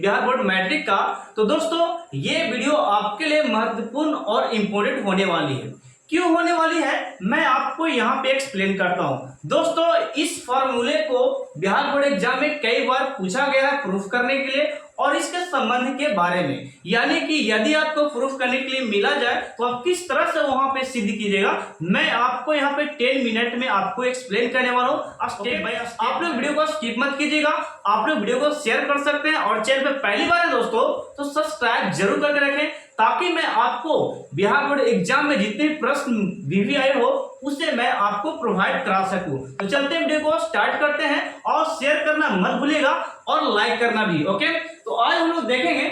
Bihar board matric का। तो दोस्तों ये वीडियो आपके लिए महत्वपूर्ण और इम्पोर्टेंट होने वाली है। क्यों होने वाली है मैं आपको यहाँ पे एक्सप्लेन करता हूँ। दोस्तों इस फॉर्मूले को बिहार बोर्ड एग्जाम में कई बार पूछा गया है प्रूफ करने के लिए और इसके संबंध के बारे में, यानी कि यदि आपको प्रूफ करने के लिए मिला जाए तो आप किस तरह से वहां पे सिद्ध कीजिएगा, मैं आपको यहाँ पे 10 मिनट में आपको एक्सप्लेन करने वाला हूँ स्टेप बाय स्टेप। आप लोग वीडियो को स्किप मत कीजिएगा, आप लोग वीडियो को शेयर कर सकते हैं और चैनल पे पहली बार है दोस्तों तो सब्सक्राइब जरूर करके रखें ताकि मैं आपको बिहार बोर्ड एग्जाम में जितने प्रश्न भी आए हो उसे मैं आपको प्रोवाइड करा सकूं। तो चलते हैं वीडियो को स्टार्ट करते हैं और शेयर करना मत भूलिएगा और लाइक करना भी। ओके तो आज हम लोग देखेंगे,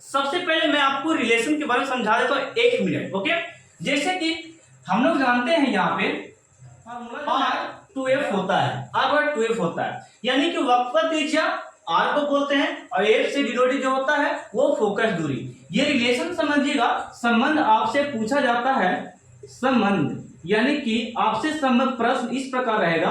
सबसे पहले मैं आपको रिलेशन के बारे में समझा देता हूं 1 मिनट। ओके जैसे कि हम लोग जानते हैं यहाँ पे R2F होता है, R2F होता है, यानी कि वक्रता त्रिज्या R को बोलते हैं और F से डिनोटेड जो होता है वो फोकस दूरी। ये रिलेशन समझिएगा, संबंध आपसे पूछा जाता है, संबंध यानी कि आपसे संबंध प्रश्न इस प्रकार रहेगा,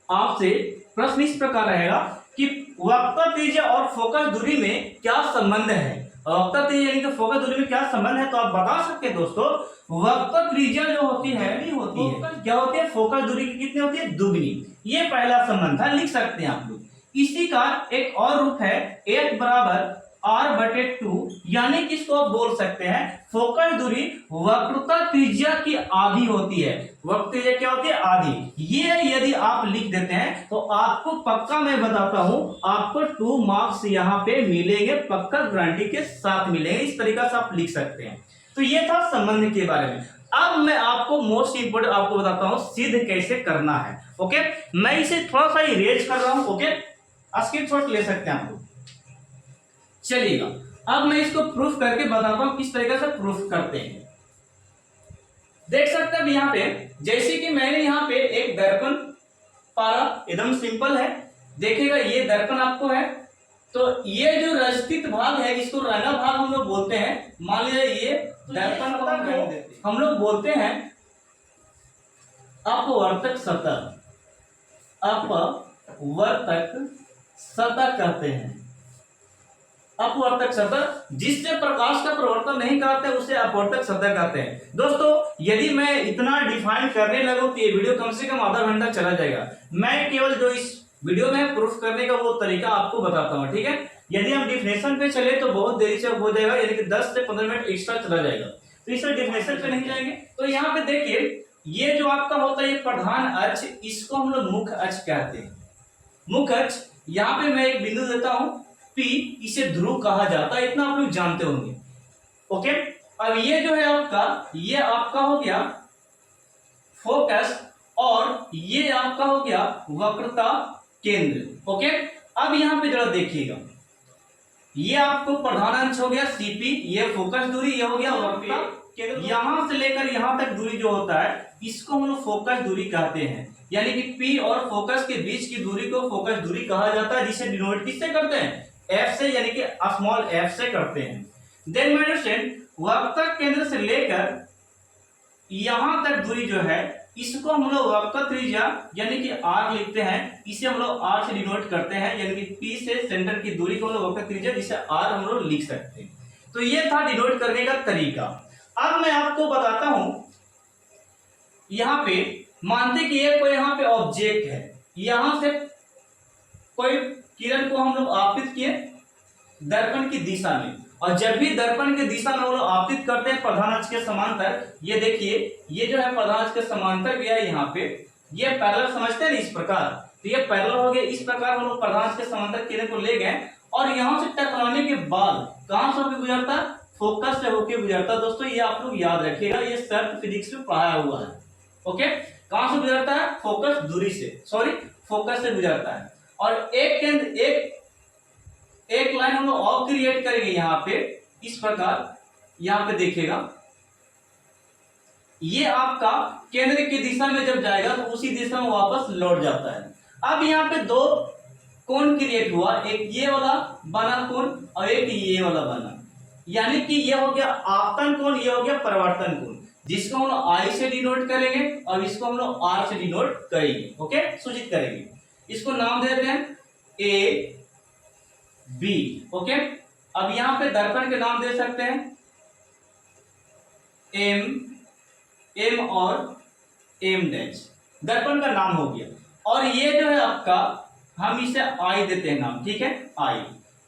आपसे प्रश्न इस प्रकार रहेगा कि वक्रता त्रिज्या और फोकस दूरी में क्या संबंध है। वक्रता त्रिज्या यानी कि फोकस दूरी में क्या संबंध है तो आप बता सकते हैं दोस्तों वक्रता त्रिज्या जो होती है क्या होती है, फोकस दूरी की कितनी होती है, दुगनी। ये पहला संबंध है, लिख सकते हैं आप लोग। इसी का एक और रूप है 1 बराबर R/2, यानी कि इसको आप बोल सकते हैं फोकस दूरी वक्रता त्रिज्या की आधी होती है। वक्रता त्रिज्या क्या होती है, आधी। ये यदि आप लिख देते हैं तो आपको पक्का मैं बताता हूं आपको 2 मार्क्स यहाँ पे मिलेंगे, पक्का गारंटी के साथ मिलेंगे। इस तरीका से आप लिख सकते हैं। तो ये था संबंध के बारे में। अब मैं आपको मोस्ट इंपोर्टेंट आपको बताता हूं सिद्ध कैसे करना है। ओके मैं इसे थोड़ा सा इरेज कर रहा हूं, ओके स्क्रीनशॉट ले सकते हैं आप लोग। चलिएगा अब मैं इसको प्रूफ करके बताता हूं किस तरीके से प्रूफ करते हैं। देख सकते हैं यहाँ पे, जैसे कि मैंने यहाँ पे एक दर्पण पारा, एकदम सिंपल है। देखिएगा ये दर्पण आपको है, तो ये जो रचित भाग है इसको रंगा भाग हम लोग बोलते हैं। मान लीजिए ये दर्पण को हम लोग बोलते हैं अपवर्तक सतह, अपवर्तक सतह कहते हैं। अपवर्तक सतह जिससे प्रकाश का प्रवर्तन नहीं करते उसे अपवर्तक सतह कहते हैं। दोस्तों यदि मैं इतना डिफाइन करने लगूं तो ये वीडियो कम से कम आधा घंटा चला जाएगा। मैं केवल जो इस वीडियो में प्रूफ करने का वो तरीका आपको बताता हूं, ठीक है। यदि हम डिफिनेशन पे चले तो बहुत देरी से हो जाएगा, यानी कि 10 से 15 मिनट एक्स्ट्रा चला जाएगा, तो इस डिफिनेशन पे नहीं जाएंगे। तो यहाँ पे देखिए ये जो आपका होता है ये प्रधान अक्ष, इसको हम लोग मुख्य अक्ष कहते हैं। मुख्य अक्ष, यहाँ पे मैं एक बिंदु देता हूं P, इसे ध्रुव कहा जाता है, इतना आप लोग जानते होंगे। ओके अब ये जो है आपका, ये आपका हो गया फोकस और ये आपका हो गया वक्रता केंद्र। ओके अब यहाँ पे जरा देखिएगा, ये आपको प्रधान अक्ष हो गया CP, ये फोकस दूरी, ये हो गया वक्रता केंद्र। यहां से लेकर यहां तक दूरी जो होता है इसको हम लोग फोकस दूरी कहते हैं, यानी कि P और फोकस के बीच की दूरी को फोकस दूरी कहा जाता है, जिसे डिनोट किससे करते हैं, F से, यानी कि स्मॉल f से करते हैं। देन माय डियर फ्रेंड वक्रता केंद्र से लेकर यहां तक दूरी जो है इसको हम लोग वक्रता त्रिज्या यानी कि R लिखते हैं, इसे हम लोग R से डिनोट करते हैं, यानी कि P से सेंटर की दूरी को हम लोग वक्रता त्रिज्या जिसे R हम लोग लिख सकते हैं। तो ये था डिनोट करने का तरीका। अब मैं आपको बताता हूं, यहाँ पे मानते कि ये कोई यहाँ पे ऑब्जेक्ट है, यहां से कोई किरण को हम लोग आपतित किए दर्पण की दिशा में, और जब भी दर्पण की दिशा में हम लोग आपतित करते हैं प्रधान अक्ष के समांतर, ये देखिए ये जो है प्रधान अक्ष के समांतर गया यहाँ पे, ये पैरेलल समझते हैं इस प्रकार, तो ये पैरेलल हो गया। इस प्रकार हम लोग प्रधान अक्ष के समांतर किरण को ले गए और यहाँ से टकराने के बाद कहां से होकर गुजरता है, फोकस से होकर गुजरता है। दोस्तों ये आप लोग याद रखिएगा, ये शर्त फिजिक्स में पढ़ाया हुआ है। ओके कहां से गुजरता है, फोकस दूरी से, सॉरी फोकस से गुजरता है। और एक केंद्र एक लाइन हम लोग और क्रिएट करेंगे यहाँ पे इस प्रकार, यहाँ पे देखिएगा ये आपका केंद्र की दिशा में जब जाएगा तो उसी दिशा में वापस लौट जाता है। अब यहाँ पे 2 कोण क्रिएट हुआ, एक ये वाला बना कोण और एक ये वाला बना, यानी कि ये हो गया आपतन कोण, ये हो गया परिवर्तन कोण, जिसको हम लोग I से डिनोट करेंगे और इसको हम लोग R से डिनोट करेंगे। ओके सूचित करेंगे, इसको नाम दे देते हैं A बी। ओके, अब यहां पे दर्पण के नाम दे सकते हैं एम, एम और एम डैश, दर्पण का नाम हो गया। और ये जो है आपका, हम इसे आई देते हैं नाम, ठीक है, आई।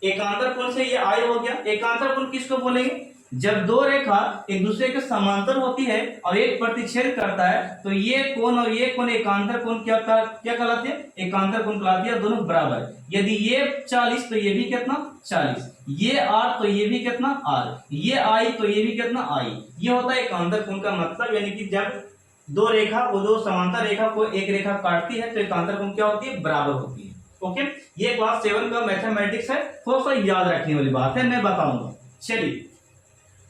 एकांतर कोण से ये आई हो गया। एकांतर कोण किसको बोलेंगे? जब दो रेखा एक दूसरे के समांतर होती है और एक प्रतिच्छेद करता है तो ये कोण और ये कोण एकांतर कोण क्या कहलाते हैं? एकांतर कोण कहलाती है, दोनों बराबर। यदि ये 40 तो ये भी कितना 40, ये आर तो ये भी कितना आर, ये आई तो ये भी कितना आई। ये होता है एकांतर कोण का मतलब, यानी कि जब दो रेखा को, दो समांतर रेखा को एक रेखा काटती है तो एकांतर कोण क्या होती है? बराबर होती है। ओके, ये क्लास 7 का मैथमेटिक्स है, थोड़ा सा याद रखने वाली बात है, मैं बताऊंगा। चलिए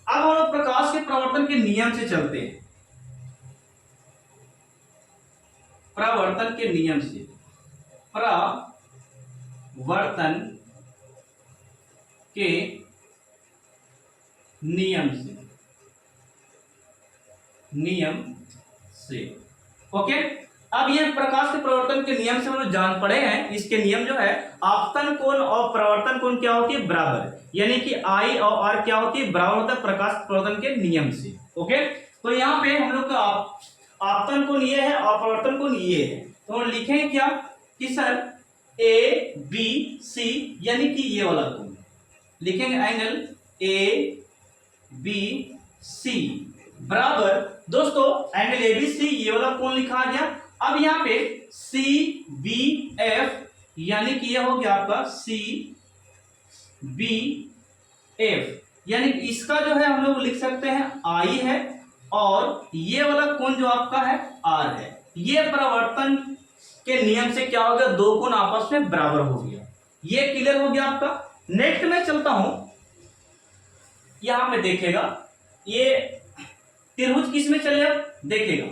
अब हम लोग प्रकाश के प्रवर्तन के नियम से चलते हैं। प्रवर्तन के नियम से, प्रवर्तन के नियम से, नियम से। ओके, अब ये प्रकाश के प्रवर्तन के नियम से हम लोग जान पड़े हैं। इसके नियम जो है, आपतन कोण और प्रवर्तन कोण क्या होती है? बराबर, यानी कि आई और आर क्या होती है? बराबर होता है प्रकाश प्रवर्तन के नियम से। ओके, तो यहाँ पे हम लोग का आपतन कोण ये है और प्रवर्तन कोण ये है, तो हम लिखेंगे क्या कि सर ए बी सी, यानी कि ये वाला कोण लिखेंगे, एंगल ए बी सी बराबर। दोस्तों एंगल एबीसी ये वाला कोण लिखा गया। अब यहाँ पे सी बी एफ, यानी कि ये हो गया आपका सी बी एफ, यानी कि इसका जो है हम लोग लिख सकते हैं आई है, और ये वाला कोण जो आपका है आर है। ये प्रवर्तन के नियम से क्या हो गया? दो कोण आपस में बराबर हो गया। ये क्लियर हो गया आपका। नेक्स्ट में चलता हूं, यहां पे देखिएगा ये त्रिभुज किस में चलेगा? देखिएगा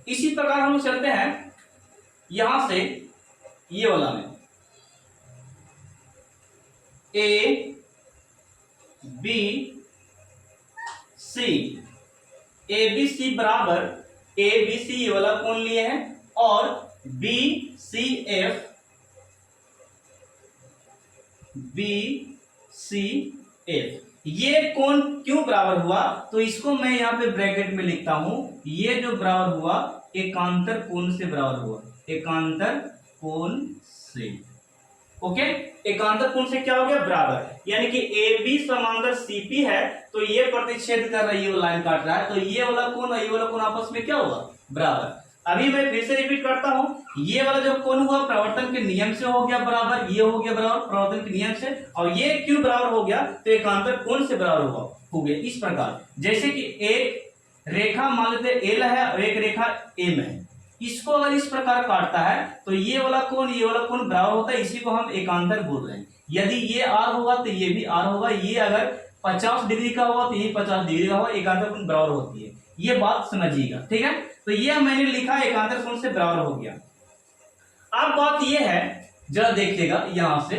इसी प्रकार हम चलते हैं यहां से ये वाला में, A B C, A B C बराबर ए बी सी ये वाला कोण लिए हैं, और B C F, B C F, ये कोण क्यों बराबर हुआ? तो इसको मैं यहां पे ब्रैकेट में लिखता हूं, ये जो बराबर हुआ एकांतर कोण से बराबर हुआ, एकांतर कोण से। ओके, एकांतर कोण से क्या हो गया? बराबर, यानी कि ए बी समांतर सीपी है, तो ये प्रतिच्छेद कर रही है, लाइन काट रहा है, तो ये वाला कोण और ये वाला कोण आपस में क्या होगा? बराबर। अभी मैं फिर से रिपीट करता हूं, ये वाला जो कोण हुआ प्रवर्तन के नियम से हो गया बराबर, ये हो गया बराबर प्रवर्तन के नियम से, और ये क्यों बराबर हो गया? तो एकांतर कोण से बराबर हो गया। इस प्रकार जैसे कि एक रेखा मान लेते एल है और एक रेखा एम है, इसको अगर इस प्रकार काटता है तो ये वाला कोण ये वाला कोण बराबर होता है, इसी को हम एकांतर बोल रहे हैं। यदि ये आर होगा तो ये भी आर होगा, ये अगर 50 डिग्री का होगा तो ये 50 डिग्री का होगा, एकांतर कोण बराबर होती है। ये बात समझिएगा, ठीक है। तो ये मैंने लिखा एकांतर कोण से बराबर हो गया। अब बात ये है, जरा देखिएगा यहां से,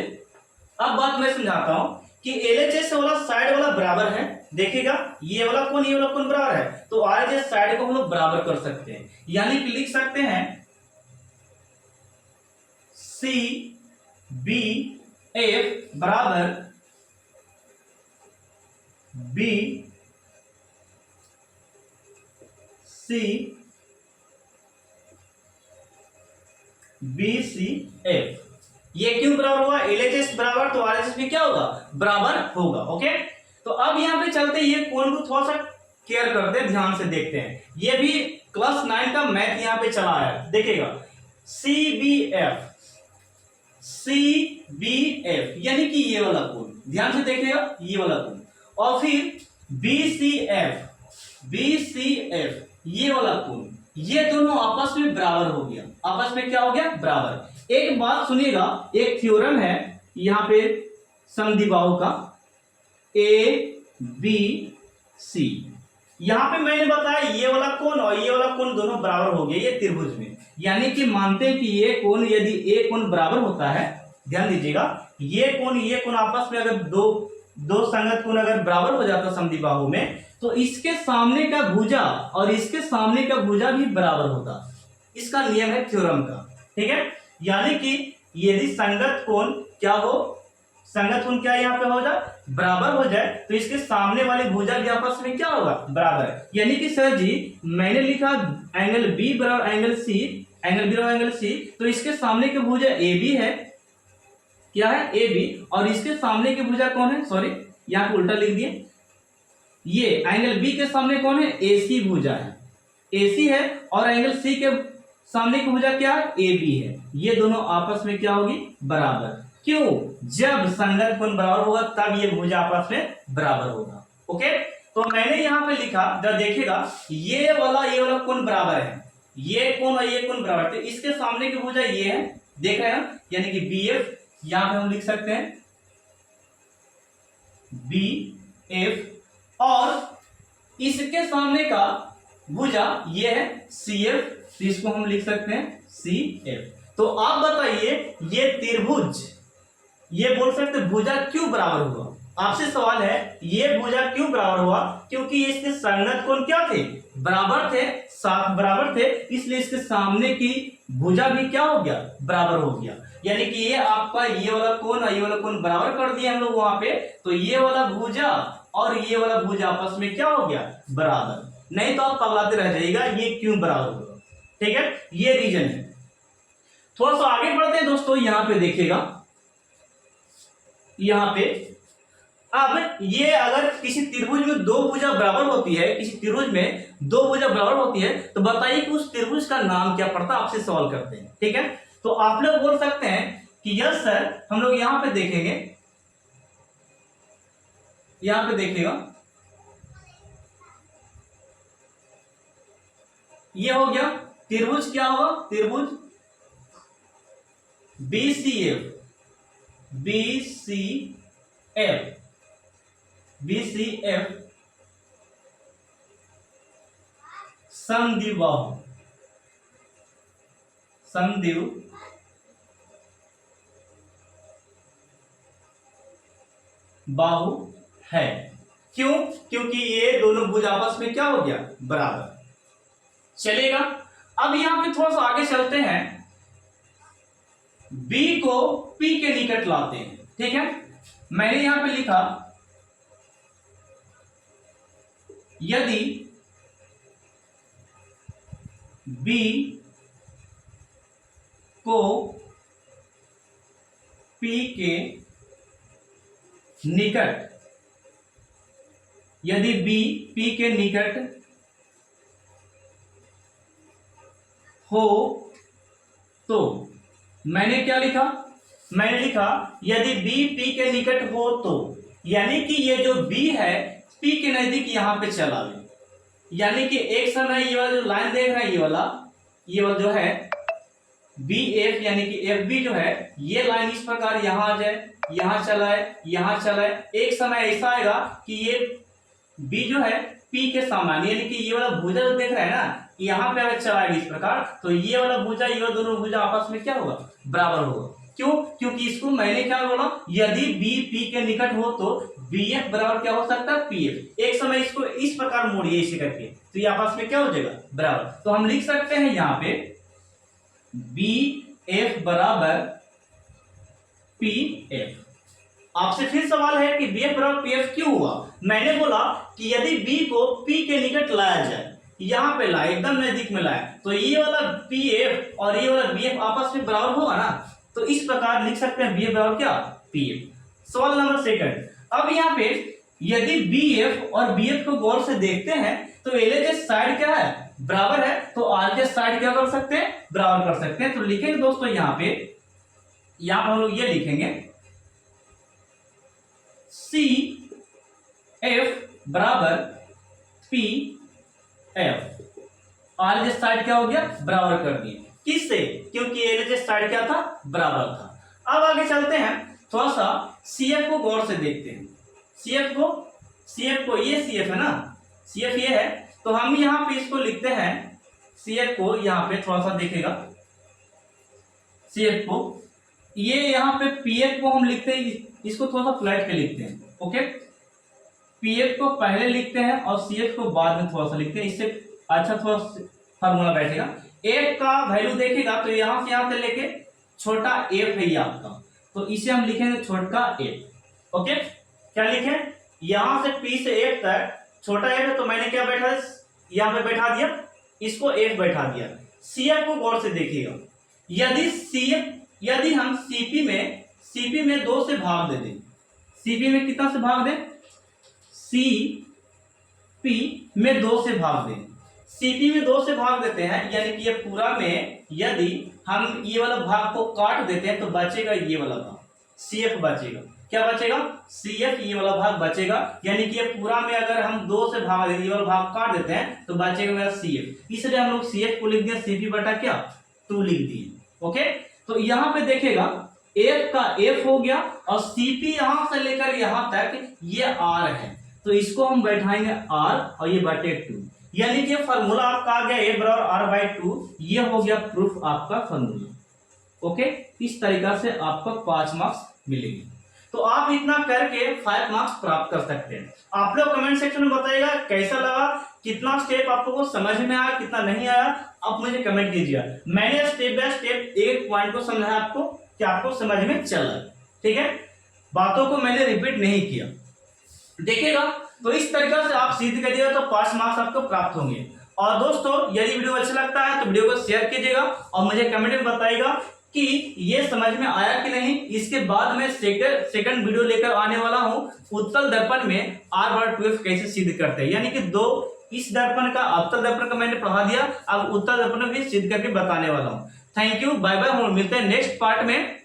अब बात मैं समझाता हूं कि एलएचएस वाला साइड वाला बराबर है, देखिएगा ये वाला कोण ये वाला कोण बराबर है, तो आरएचएस साइड को हम लोग बराबर कर सकते हैं, यानी कि लिख सकते हैं सी बी एफ बराबर B C B C F. ये क्यों बराबर हुआ? एलएचएस बराबर तो आरएचएस भी क्या होगा? बराबर होगा। ओके, तो अब यहां पे चलते ये कोण को थोड़ा सा केयर करते हैं, ध्यान से देखते हैं। ये भी क्लास 9 का मैथ यहां पे चला है, देखिएगा C B F, C B F, यानी कि ये वाला कोण, ध्यान से देखिएगा ये वाला कोण, और फिर B C F, B C F ये वाला कोण, ये दोनों आपस में बराबर हो गया। आपस में क्या हो गया? बराबर। एक बात सुनिएगा, एक थ्योरम है यहां पे समद्विबाहु का, ए बी सी, यहां पे मैंने बताया ये वाला कोण और ये वाला कोण दोनों बराबर हो गए ये त्रिभुज में, यानी कि मानते हैं कि ये कोण, यदि ए कोण बराबर होता है, ध्यान दीजिएगा, ये कोण आपस में अगर दो संगत कोण अगर बराबर हो जाता समद्विबाहु में, तो इसके सामने का भुजा और इसके सामने का भुजा भी बराबर होता। इसका नियम है थ्योरम का, ठीक है। यानी कि यदि संगत कोण क्या हो, संगत कोण क्या यहाँ पे हो जाए, बराबर हो जाए, तो इसके सामने वाली भुजा भी आपस में क्या होगा, बराबर है। यानी कि सर जी मैंने लिखा एंगल बी बराबर एंगल सी, एंगल बी बराबर एंगल सी, तो इसके सामने की भुजा ए बी है, क्या है, ए बी, और इसके सामने की भुजा कौन है, सॉरी यहाँ पे उल्टा लिख दिए, ये एंगल बी के सामने कौन है, ए सी भुजा है, ए सी है, और एंगल सी के सामने की भुजा क्या है, ए बी है, ये दोनों आपस में क्या होगी, बराबर। क्यों, जब संगत कोण बराबर होगा तब ये भुजा आपस में बराबर होगा। ओके, तो मैंने यहाँ पे लिखा, जब देखिएगा ये वाला कोण बराबर है, ये कोण और ये कोण बराबर, तो इसके सामने की भुजा ये है, देख रहे हैं, यानी कि बी एफ, यहां पे हम लिख सकते हैं बी एफ, और इसके सामने का भुजा ये है सी एफ, तो इसको हम लिख सकते हैं सी एफ। तो आप बताइए ये त्रिभुज, ये बोल सकते भुजा क्यों बराबर हुआ, आपसे सवाल है ये भुजा क्यों बराबर हुआ, क्योंकि इसके संगत कोण क्या थे, बराबर थे, साथ बराबर थे, इसलिए इसके सामने की भुजा भी क्या हो गया, बराबर हो गया। यानी कि ये आपका ये वाला कोण और ये वाला कोण बराबर कर दिए हम लोग वहां पे, तो ये वाला भुजा और ये वाला भुजा आपस में क्या हो गया, बराबर। नहीं तो आप पगलाते रह जाइएगा ये क्यों बराबर होगा। ठीक है, ये रीजन है। थोड़ा सा आगे बढ़ते हैं दोस्तों, यहां पे देखिएगा, यहां पे अब ये अगर किसी त्रिभुज में दो भुजा बराबर होती है, किसी त्रिभुज में दो भुजा बराबर होती है, तो बताइए कि उस त्रिभुज का नाम क्या पड़ता है, आपसे सवाल करते हैं। ठीक है, तो आप लोग बोल सकते हैं कि यस सर, हम लोग यहां पे देखेंगे, यहां पे देखिएगा, ये हो गया त्रिभुज, क्या होगा, त्रिभुज B C F, B C F, B C F समद्विबाहु, समद्विबाहु है। क्यों, क्योंकि ये दोनों भुज आपस में क्या हो गया, बराबर। चलेगा, अब यहां पे थोड़ा सा आगे चलते हैं, B को P के निकट लाते हैं। ठीक है, मैंने यहां पे लिखा यदि B को P के निकट, यदि B P के निकट हो, तो मैंने क्या लिखा, मैंने लिखा यदि B P के निकट हो तो, यानी कि ये जो B है P के नजदीक यहां पे चला ले, यानी कि एक समय ये वाला जो लाइन देख रहे हैं, ये वाला जो है बी एफ, यानी कि एफ बी जो है, ये लाइन इस प्रकार यहां आ जाए, यहां चला है, यहां चला है, एक समय ऐसा आएगा कि ये बी जो है पी के समान, यानी कि ये वाला भुजा जो देख रहे हैं ना, यहां पे अगर चलाएगी इस प्रकार, तो ये वाला भुजा, ये दोनों भुजा आपस में क्या होगा, बराबर होगा। क्यों, क्योंकि इसको मैंने क्या बोला, यदि बी पी के निकट हो तो बी एफ बराबर क्या हो सकता है, पी एफ। एक समय इसको इस प्रकार मोड़िए इसे करके, तो ये आपस में क्या हो जाएगा, बराबर। तो हम लिख सकते हैं यहाँ पे बी एफ बराबर पी एफ। आपसे फिर सवाल है कि बी एफ बराबर पी एफ क्यों हुआ। मैंने बोला कि यदि बी को पी के निकट लाया जाए, यहां पे लाए, एकदम नजदीक में लाए, तो ये वाला पी एफ और ये वाला बी एफ आपस में बराबर होगा ना, तो इस प्रकार लिख सकते हैं बी एफ बराबर क्या, पी एफ। सवाल नंबर सेकंड, अब यहाँ पे यदि बी एफ और बी एफ को गौर से देखते हैं, तो एलएचएस साइड क्या है, बराबर है, तो आरएचएस साइड क्या कर सकते हैं, बराबर कर सकते हैं। तो लिखेंगे दोस्तों यहाँ पे हम लोग ये लिखेंगे सी एफ बराबर पी एफ, आरएचएस साइड क्या हो गया, बराबर कर दिए, किससे, क्योंकि एलएचएस साइड क्या था, बराबर था। अब आगे चलते हैं, थोड़ा सा सीएफ को गौर से देखते हैं, सीएफ को ये सीएफ है ना, सीएफ ये है, तो हम यहां पे इसको लिखते हैं, सीएफ को यहां पे थोड़ा सा देखेगा, सीएफ को ये यहां पे पीएफ को हम लिखते हैं, इसको थोड़ा सा फ्लैट पे लिखते हैं। ओके, पीएफ को पहले लिखते हैं और सीएफ को बाद में थोड़ा सा लिखते हैं, इससे अच्छा थोड़ा फार्मूला बैठेगा। एफ का वैल्यू देखेगा तो यहां से लेके छोटा एफ है ये आपका, तो इसे हम लिखेंगे छोटा f। ओके, क्या लिखें, यहां से p से f तक छोटा f है तो मैंने क्या बैठा, यहां पे बैठा दिया, इसको f बैठा दिया। CF को गौर से देखिएगा, यदि हम CP में 2 से भाग दे दें, CP में कितना से भाग दें, CP में 2 से भाग दें, CP में 2 से भाग देते हैं, यानी कि ये पूरा में यदि हम ये वाला भाग को काट देते हैं तो बचेगा ये वाला भाग, CF बचेगा। क्या बचेगा, CF, ये वाला भाग बचेगा, यानी कि ये पूरा में अगर हम 2 से भाग देते, ये वाला भाग काट देते हैं तो बचेगा मेरा CF। इसलिए हम लोग CF को लिख दिया CP बटा क्या 2 लिख दिए। ओके, तो यहाँ पे देखेगा F का F हो गया और CP यहां से लेकर यहां तक ये R है, तो इसको हम बैठाएंगे R और ये बटे 2, यानी कि फॉर्मूला आपका आ गया A बराबर R/2। ये हो गया प्रूफ आपका फॉर्मूला। ओके, इस तरीका से आपको 5 मार्क्स मिलेंगे। तो आप इतना करके 5 मार्क्स प्राप्त कर सकते हैं। आप लोग कमेंट सेक्शन में बताइएगा कैसा लगा, कितना स्टेप आपको समझ में आया, कितना नहीं आया, आप मुझे कमेंट कीजिएगा। मैंने स्टेप बाय स्टेप एक पॉइंट को समझाया आपको कि आपको समझ में चला, ठीक है, बातों को मैंने रिपीट नहीं किया। देखिएगा, तो इस तरीका से आप सिद्ध करिएगा तो 5 मार्क्स आपको प्राप्त होंगे। और दोस्तों, यदि वीडियो अच्छा लगता है तो वीडियो को शेयर कीजिएगा और मुझे कमेंट में बताइएगा कि ये समझ में आया कि नहीं। इसके बाद मैं सेकंड वीडियो लेकर आने वाला हूं, उत्तल दर्पण में R/2F कैसे सिद्ध करते हैं, यानी कि इस दर्पण का अवतल दर्पण का मैंने पढ़ा दिया, अब उत्तल दर्पण भी सिद्ध करके बताने वाला हूं। थैंक यू, बाय बाय, मिलते हैं नेक्स्ट पार्ट में।